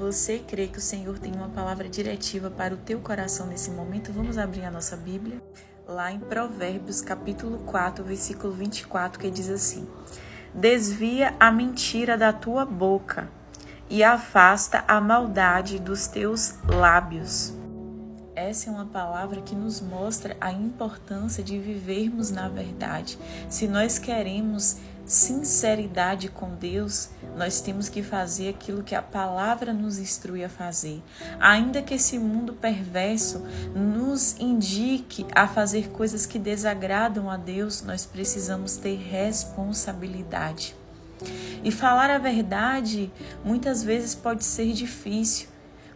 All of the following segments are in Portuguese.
você crê que o Senhor tem uma palavra diretiva para o teu coração nesse momento, vamos abrir a nossa Bíblia. Lá em Provérbios, capítulo 4, versículo 24, que diz assim: desvia a mentira da tua boca e afasta a maldade dos teus lábios. Essa é uma palavra que nos mostra a importância de vivermos na verdade. Se nós queremos sinceridade com Deus, nós temos que fazer aquilo que a palavra nos instrui a fazer. Ainda que esse mundo perverso nos indique a fazer coisas que desagradam a Deus, nós precisamos ter responsabilidade. E falar a verdade muitas vezes pode ser difícil,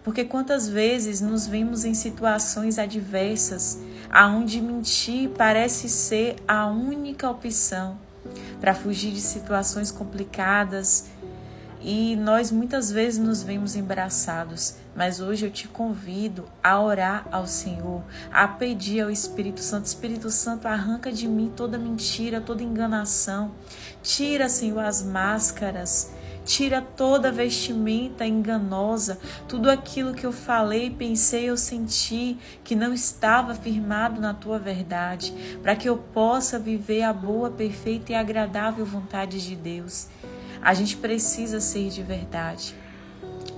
porque quantas vezes nos vemos em situações adversas, aonde mentir parece ser a única opção para fugir de situações complicadas, e nós muitas vezes nos vemos embaraçados. Mas hoje eu te convido a orar ao Senhor, a pedir ao Espírito Santo: Espírito Santo, arranca de mim toda mentira, toda enganação. Tira, Senhor, as máscaras. Tira toda vestimenta enganosa, tudo aquilo que eu falei, pensei ou senti que não estava firmado na tua verdade, para que eu possa viver a boa, perfeita e agradável vontade de Deus. A gente precisa ser de verdade.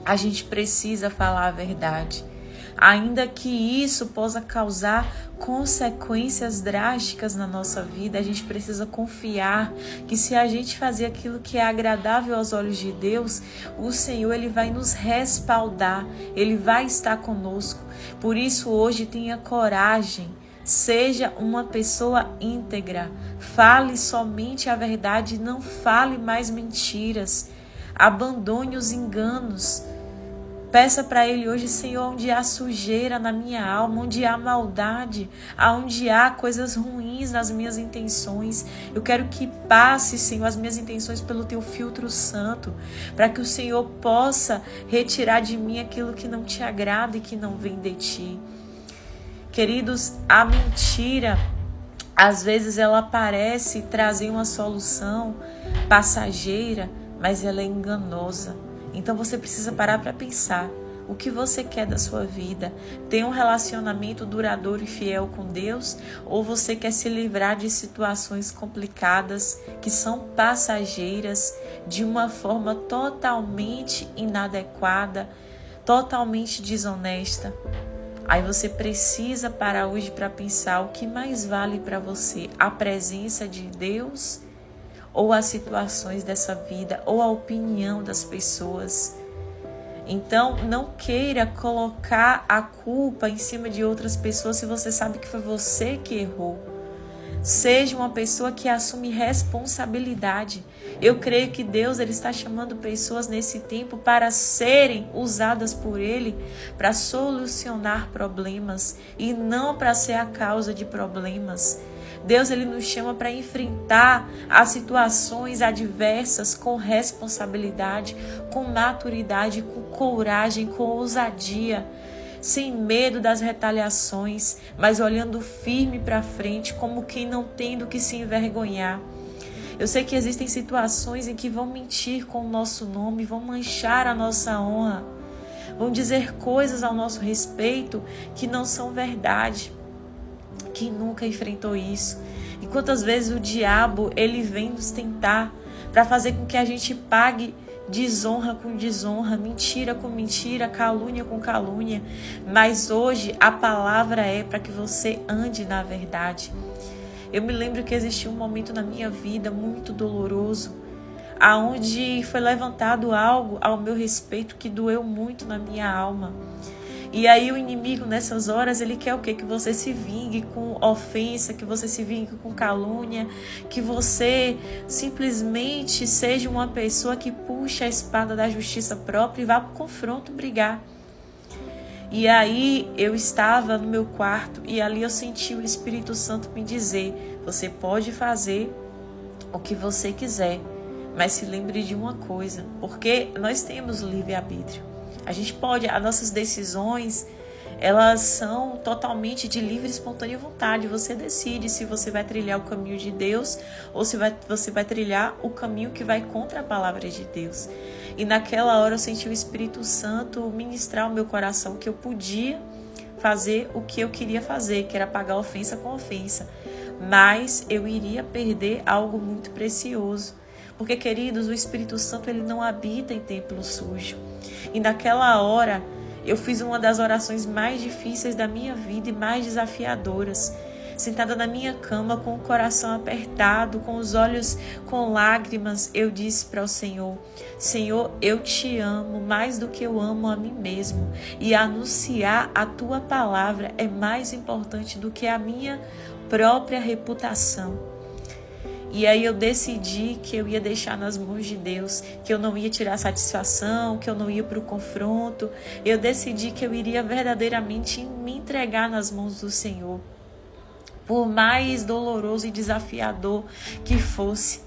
A gente precisa falar a verdade. Ainda que isso possa causar consequências drásticas na nossa vida, a gente precisa confiar que se a gente fazer aquilo que é agradável aos olhos de Deus, o Senhor ele vai nos respaldar, ele vai estar conosco. Por isso hoje tenha coragem, seja uma pessoa íntegra, fale somente a verdade, não fale mais mentiras, abandone os enganos. Peça para Ele hoje: Senhor, onde há sujeira na minha alma, onde há maldade, onde há coisas ruins nas minhas intenções, eu quero que passe, Senhor, as minhas intenções pelo Teu filtro santo, para que o Senhor possa retirar de mim aquilo que não Te agrada e que não vem de Ti. Queridos, a mentira, às vezes ela parece trazer uma solução passageira, mas ela é enganosa. Então você precisa parar para pensar o que você quer da sua vida. Ter um relacionamento duradouro e fiel com Deus, ou você quer se livrar de situações complicadas que são passageiras de uma forma totalmente inadequada, totalmente desonesta? Aí você precisa parar hoje para pensar o que mais vale para você: a presença de Deus ou as situações dessa vida, ou a opinião das pessoas. Então, não queira colocar a culpa em cima de outras pessoas se você sabe que foi você que errou. Seja uma pessoa que assume responsabilidade. Eu creio que Deus ele está chamando pessoas nesse tempo para serem usadas por Ele para solucionar problemas e não para ser a causa de problemas. Deus ele nos chama para enfrentar as situações adversas com responsabilidade, com maturidade, com coragem, com ousadia, sem medo das retaliações, mas olhando firme para frente, como quem não tem do que se envergonhar. Eu sei que existem situações em que vão mentir com o nosso nome, vão manchar a nossa honra, vão dizer coisas ao nosso respeito que não são verdade. Quem nunca enfrentou isso? E quantas vezes o diabo ele vem nos tentar para fazer com que a gente pague desonra com desonra, mentira com mentira, calúnia com calúnia. Mas hoje a palavra é para que você ande na verdade. Eu me lembro que existiu um momento na minha vida muito doloroso, aonde foi levantado algo ao meu respeito que doeu muito na minha alma. E aí o inimigo nessas horas, ele quer o quê? Que você se vingue com ofensa, que você se vingue com calúnia, que você simplesmente seja uma pessoa que puxa a espada da justiça própria e vá para o confronto brigar. E aí eu estava no meu quarto e ali eu senti o Espírito Santo me dizer: você pode fazer o que você quiser, mas se lembre de uma coisa, porque nós temos livre-arbítrio. A gente pode, as nossas decisões, elas são totalmente de livre e espontânea vontade. Você decide se você vai trilhar o caminho de Deus ou se você vai trilhar o caminho que vai contra a palavra de Deus. E naquela hora eu senti o Espírito Santo ministrar o meu coração que eu podia fazer o que eu queria fazer, que era pagar ofensa com ofensa. Mas eu iria perder algo muito precioso. Porque, queridos, o Espírito Santo ele não habita em templo sujo. E naquela hora eu fiz uma das orações mais difíceis da minha vida e mais desafiadoras. Sentada na minha cama, com o coração apertado, com os olhos com lágrimas, eu disse para o Senhor: Senhor, eu te amo mais do que eu amo a mim mesmo. E anunciar a tua palavra é mais importante do que a minha própria reputação. E aí eu decidi que eu ia deixar nas mãos de Deus, que eu não ia tirar satisfação, que eu não ia para o confronto. Eu decidi que eu iria verdadeiramente me entregar nas mãos do Senhor. Por mais doloroso e desafiador que fosse,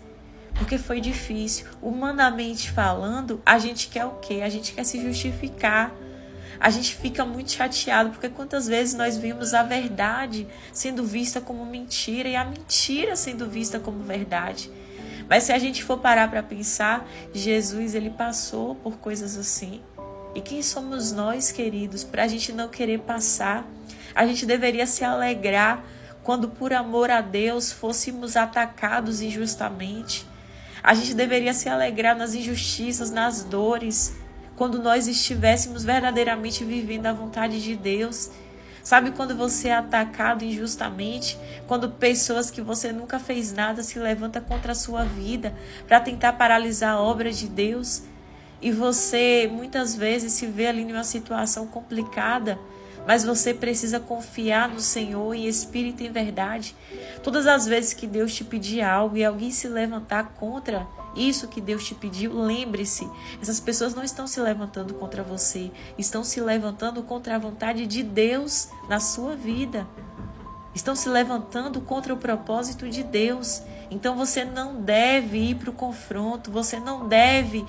porque foi difícil. Humanamente falando, a gente quer o quê? A gente quer se justificar. A gente fica muito chateado, porque quantas vezes nós vimos a verdade sendo vista como mentira e a mentira sendo vista como verdade. Mas se a gente for parar para pensar, Jesus ele passou por coisas assim. E quem somos nós, queridos, para a gente não querer passar? A gente deveria se alegrar quando por amor a Deus fôssemos atacados injustamente. A gente deveria se alegrar nas injustiças, nas dores, quando nós estivéssemos verdadeiramente vivendo a vontade de Deus. Sabe quando você é atacado injustamente? Quando pessoas que você nunca fez nada se levantam contra a sua vida para tentar paralisar a obra de Deus? E você muitas vezes se vê ali numa situação complicada, mas você precisa confiar no Senhor em espírito e em verdade. Todas as vezes que Deus te pedir algo e alguém se levantar contra isso que Deus te pediu, lembre-se, essas pessoas não estão se levantando contra você, estão se levantando contra a vontade de Deus na sua vida. Estão se levantando contra o propósito de Deus. Então você não deve ir para o confronto, você não deve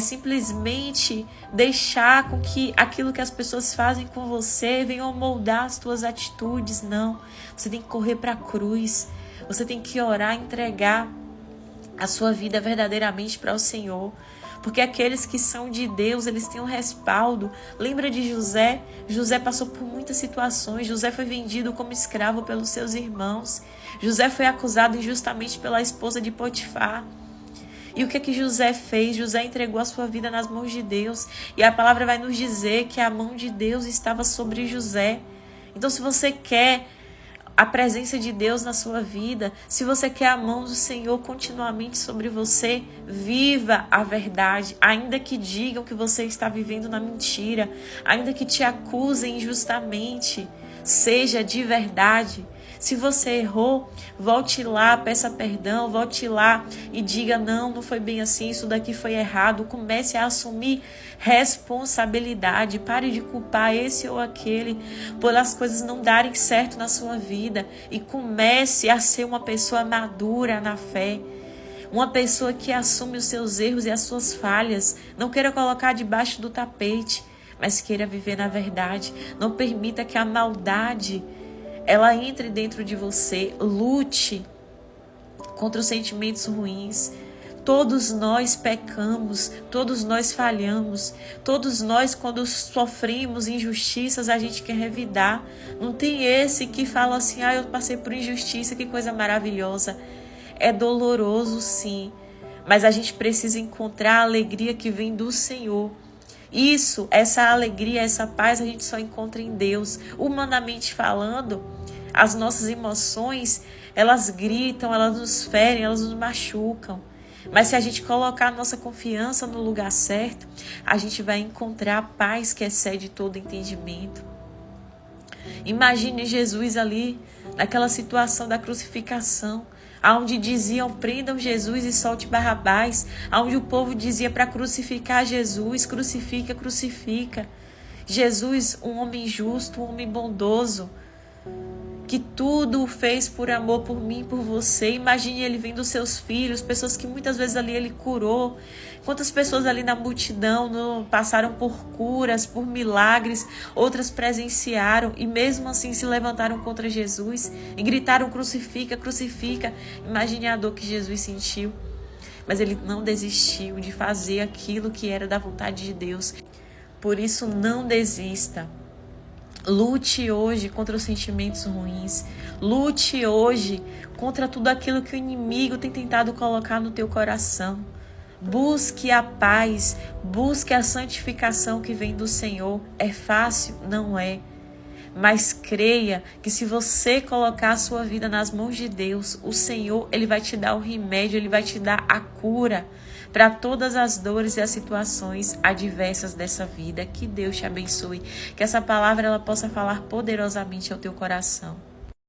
simplesmente deixar com que aquilo que as pessoas fazem com você venham moldar as tuas atitudes. Não, você tem que correr para a cruz, você tem que orar, entregar a sua vida verdadeiramente para o Senhor, porque aqueles que são de Deus, eles têm um respaldo. Lembra de José? José passou por muitas situações. José foi vendido como escravo pelos seus irmãos. José foi acusado injustamente pela esposa de Potifar. E o que José fez? José entregou a sua vida nas mãos de Deus. E a palavra vai nos dizer que a mão de Deus estava sobre José. Então, se você quer a presença de Deus na sua vida, se você quer a mão do Senhor continuamente sobre você, viva a verdade. Ainda que digam que você está vivendo na mentira, ainda que te acusem injustamente, seja de verdade. Se você errou, volte lá, peça perdão, volte lá e diga: não foi bem assim, isso daqui foi errado. Comece a assumir responsabilidade. Pare de culpar esse ou aquele por as coisas não darem certo na sua vida e comece a ser uma pessoa madura na fé. Uma pessoa que assume os seus erros e as suas falhas. Não queira colocar debaixo do tapete, mas queira viver na verdade. Não permita que a maldade ela entre dentro de você. Lute contra os sentimentos ruins. Todos nós pecamos, todos nós falhamos, todos nós, quando sofremos injustiças, a gente quer revidar. Não tem esse que fala assim: eu passei por injustiça, que coisa maravilhosa. É doloroso, sim, mas a gente precisa encontrar a alegria que vem do Senhor. Isso, essa alegria, essa paz a gente só encontra em Deus. Humanamente falando, as nossas emoções, elas gritam, elas nos ferem, elas nos machucam. Mas se a gente colocar a nossa confiança no lugar certo, a gente vai encontrar a paz que excede todo entendimento. Imagine Jesus ali, naquela situação da crucificação, onde diziam: prendam Jesus e solte Barrabás, onde o povo dizia para crucificar Jesus: crucifica, crucifica. Jesus, um homem justo, um homem bondoso, que tudo fez por amor, por mim, por você. Imagine ele vendo seus filhos, pessoas que muitas vezes ali ele curou. Quantas pessoas ali na multidão não passaram por curas, por milagres, outras presenciaram e mesmo assim se levantaram contra Jesus e gritaram: crucifica, crucifica. Imagine a dor que Jesus sentiu. mas ele não desistiu de fazer aquilo que era da vontade de Deus. Por isso, não desista. Lute hoje contra os sentimentos ruins. Lute hoje contra tudo aquilo que o inimigo tem tentado colocar no teu coração. Busque a paz, busque a santificação que vem do Senhor. É fácil? Não é. Mas creia que se você colocar a sua vida nas mãos de Deus, o Senhor, Ele vai te dar o remédio, Ele vai te dar a cura para todas as dores e as situações adversas dessa vida. Que Deus te abençoe, que essa palavra ela possa falar poderosamente ao teu coração.